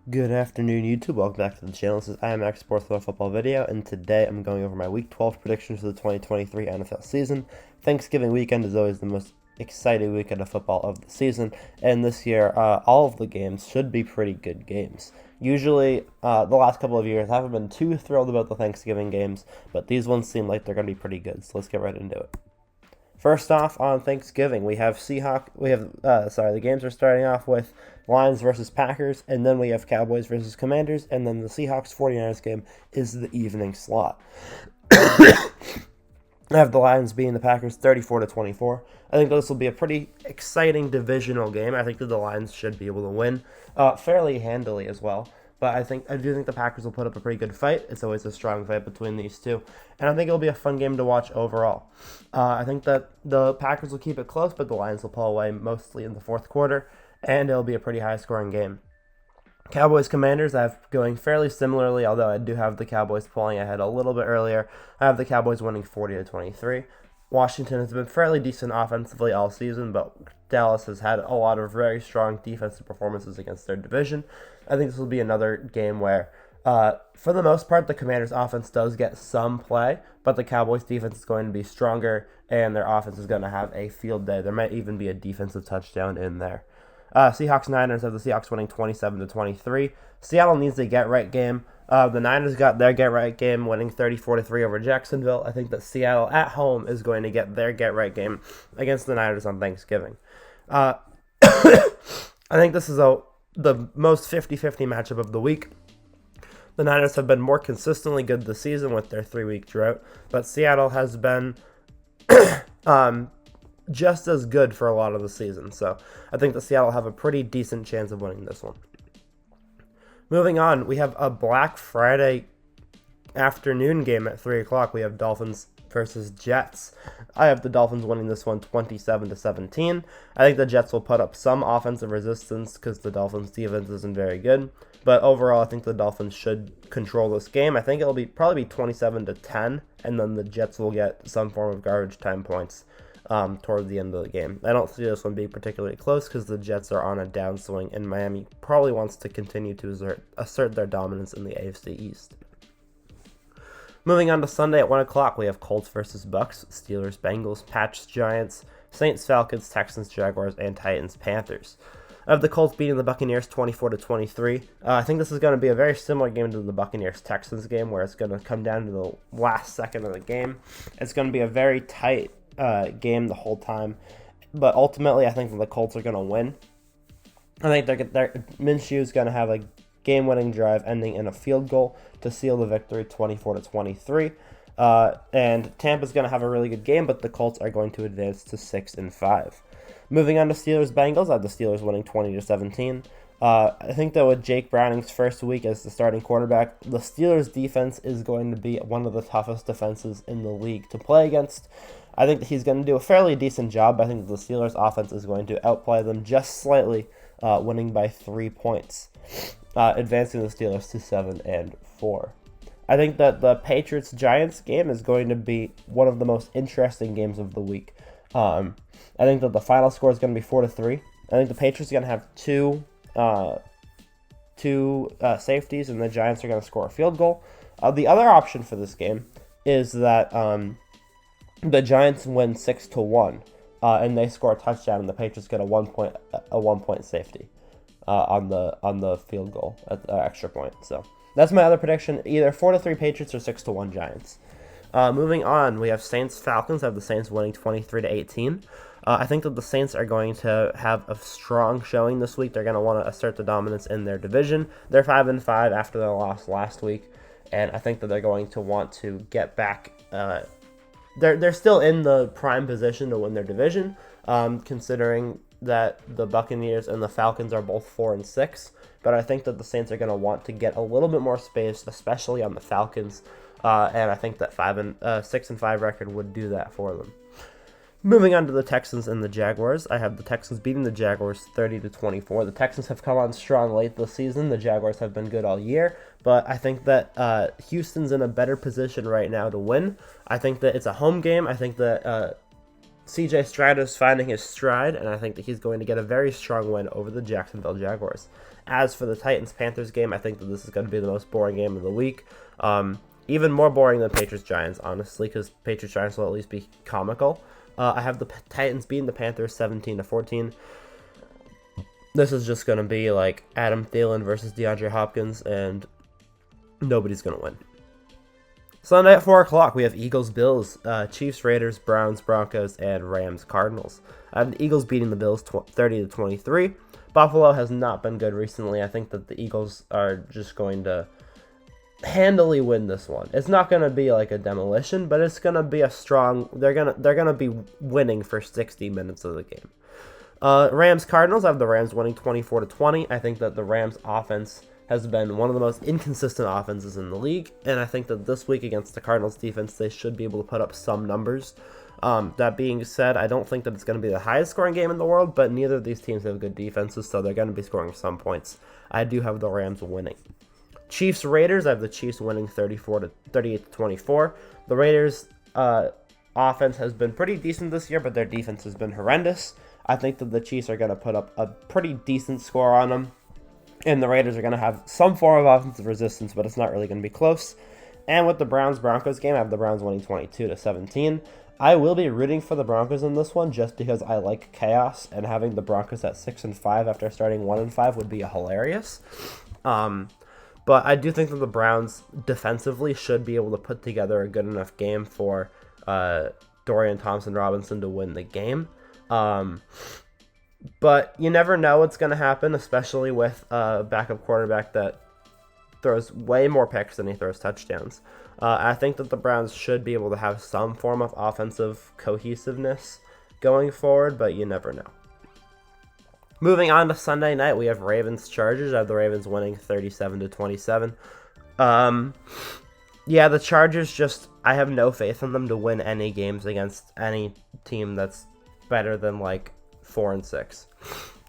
Good afternoon, YouTube. Welcome back to the channel. This is IMAX Sports Football video, and today I'm going over my Week 12 predictions for the 2023 NFL season. Thanksgiving weekend is always the most exciting weekend of football of the season, and this year, all of the games should be pretty good games. Usually, the last couple of years, I haven't been too thrilled about the Thanksgiving games, but these ones seem like they're going to be pretty good, so let's get right into it. First off, on Thanksgiving, the games are starting off with Lions versus Packers, and then we have Cowboys versus Commanders, and then the Seahawks 49ers game is the evening slot. I have the Lions beating the Packers 34-24. I think this will be a pretty exciting divisional game. I think that the Lions should be able to win fairly handily as well. But I do think the Packers will put up a pretty good fight. It's always a strong fight between these two. And I think it'll be a fun game to watch overall. I think that the Packers will keep it close, but the Lions will pull away mostly in the fourth quarter. And it'll be a pretty high-scoring game. Cowboys-Commanders, I have going fairly similarly, although I do have the Cowboys pulling ahead a little bit earlier. I have the Cowboys winning 40-23. Washington has been fairly decent offensively all season, but Dallas has had a lot of very strong defensive performances against their division. I think this will be another game where, for the most part, the Commanders' offense does get some play, but the Cowboys' defense is going to be stronger, and their offense is going to have a field day. There might even be a defensive touchdown in there. Seahawks-Niners have the Seahawks winning 27-23. Seattle needs a get-right game. The Niners got their get-right game, winning 34-3 over Jacksonville. I think that Seattle at home is going to get their get-right game against the Niners on Thanksgiving. I think this is the most 50-50 matchup of the week. The Niners have been more consistently good this season with their 3-week drought, but Seattle has been just as good for a lot of the season. So I think that Seattle have a pretty decent chance of winning this one. Moving on, we have a Black Friday afternoon game at 3 o'clock. We have Dolphins versus Jets. I have the Dolphins winning this one 27-17. I think the Jets will put up some offensive resistance because the Dolphins' defense isn't very good. But overall, I think the Dolphins should control this game. I think it'll probably be 27-10, and then the Jets will get some form of garbage time points toward the end of the game. I don't see this one being particularly close because the Jets are on a downswing, and Miami probably wants to continue to assert their dominance in the AFC East. Moving on to Sunday at 1 o'clock, we have Colts versus Bucks, Steelers, Bengals, Pats, Giants, Saints, Falcons, Texans, Jaguars, and Titans, Panthers. I have the Colts beating the Buccaneers 24-23. I think this is going to be a very similar game to the Buccaneers-Texans game, where it's going to come down to the last second of the game. It's going to be a very tight game the whole time, but ultimately I think that the Colts are going to win. I think Minshew is going to have a game-winning drive ending in a field goal to seal the victory 24-23. And Tampa's going to have a really good game, but the Colts are going to advance to 6-5. Moving on to Steelers-Bengals, I have the Steelers winning 20-17. I think that with Jake Browning's first week as the starting quarterback, the Steelers' defense is going to be one of the toughest defenses in the league to play against. I think that he's going to do a fairly decent job. I think the Steelers' offense is going to outplay them just slightly, winning by 3 points, advancing the Steelers to 7-4. I think that the Patriots-Giants game is going to be one of the most interesting games of the week. I think that the final score is going to be 4-3. I think the Patriots are going to have two safeties, and the Giants are going to score a field goal. The other option for this game is that the Giants win 6-1, and they score a touchdown, and the Patriots get a 1-point safety on the field goal at the extra point. So that's my other prediction: either 4-3 Patriots or 6-1 Giants. Moving on, we have Saints-Falcons. I have the Saints winning 23-18. I think that the Saints are going to have a strong showing this week. They're going to want to assert the dominance in their division. They're 5-5 after their loss last week, and I think that they're going to want to get back. They're still in the prime position to win their division, considering that the Buccaneers and the Falcons are both 4-6. But I think that the Saints are going to want to get a little bit more space, especially on the Falcons. And I think that 6-5 record would do that for them. Moving on to the Texans and the Jaguars, I have the Texans beating the Jaguars 30-24. The Texans have come on strong late this season. The Jaguars have been good all year, but I think that Houston's in a better position right now to win. I think that it's a home game. I think that CJ Stroud is finding his stride, and I think that he's going to get a very strong win over the Jacksonville Jaguars. As for the Titans-Panthers game, I think that this is going to be the most boring game of the week. Even more boring than Patriots-Giants, honestly, because Patriots-Giants will at least be comical. I have the Titans beating the Panthers 17-14. This is just going to be like Adam Thielen versus DeAndre Hopkins, and nobody's going to win. Sunday at 4 o'clock, we have Eagles-Bills, Chiefs-Raiders, Browns-Broncos, and Rams-Cardinals. I have the Eagles beating the Bills 30-23. Buffalo has not been good recently. I think that the Eagles are just going to handily win this one. It's not going to be like a demolition, but it's going to be a strong. They're gonna be winning for 60 minutes of the game. Rams-Cardinals, I have the Rams winning 24-20. I think that the Rams offense has been one of the most inconsistent offenses in the league, and I think that this week against the Cardinals defense, they should be able to put up some numbers. That being said, I don't think that it's going to be the highest scoring game in the world, but neither of these teams have good defenses, so they're going to be scoring some points. I do have the Rams winning. Chiefs-Raiders, I have the Chiefs winning 38-24. The Raiders' offense has been pretty decent this year, but their defense has been horrendous. I think that the Chiefs are going to put up a pretty decent score on them, and the Raiders are going to have some form of offensive resistance, but it's not really going to be close. And with the Browns-Broncos game, I have the Browns winning 22-17. I will be rooting for the Broncos in this one just because I like chaos, and having the Broncos at 6-5 after starting 1-5 would be hilarious. But I do think that the Browns defensively should be able to put together a good enough game for Dorian Thompson-Robinson to win the game. But you never know what's going to happen, especially with a backup quarterback that throws way more picks than he throws touchdowns. I think that the Browns should be able to have some form of offensive cohesiveness going forward, but you never know. Moving on to Sunday night, we have Ravens-Chargers. I have the Ravens winning 37-27. Yeah, the Chargers I have no faith in them to win any games against any team that's better than like 4-6.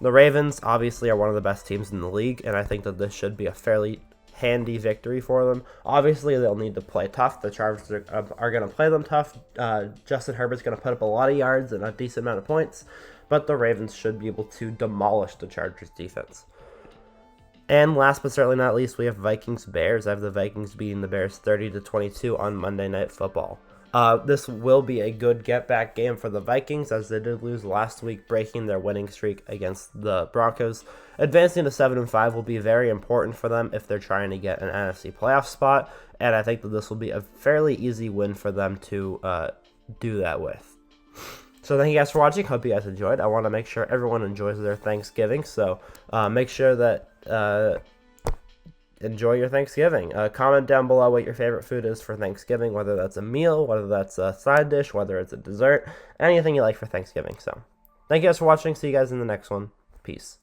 The Ravens obviously are one of the best teams in the league, and I think that this should be a fairly handy victory for them. Obviously, they'll need to play tough. The Chargers are going to play them tough. Justin Herbert's going to put up a lot of yards and a decent amount of points, but the Ravens should be able to demolish the Chargers defense. And last but certainly not least, we have Vikings-Bears. I have the Vikings beating the Bears 30-22 on Monday Night Football. This will be a good get-back game for the Vikings, as they did lose last week, breaking their winning streak against the Broncos. Advancing to 7-5 will be very important for them if they're trying to get an NFC playoff spot, and I think that this will be a fairly easy win for them to do that with. So thank you guys for watching. Hope you guys enjoyed. I want to make sure everyone enjoys their Thanksgiving, so make sure that enjoy your Thanksgiving. Comment down below what your favorite food is for Thanksgiving, whether that's a meal, whether that's a side dish, whether it's a dessert, anything you like for Thanksgiving. So thank you guys for watching. See you guys in the next one. Peace.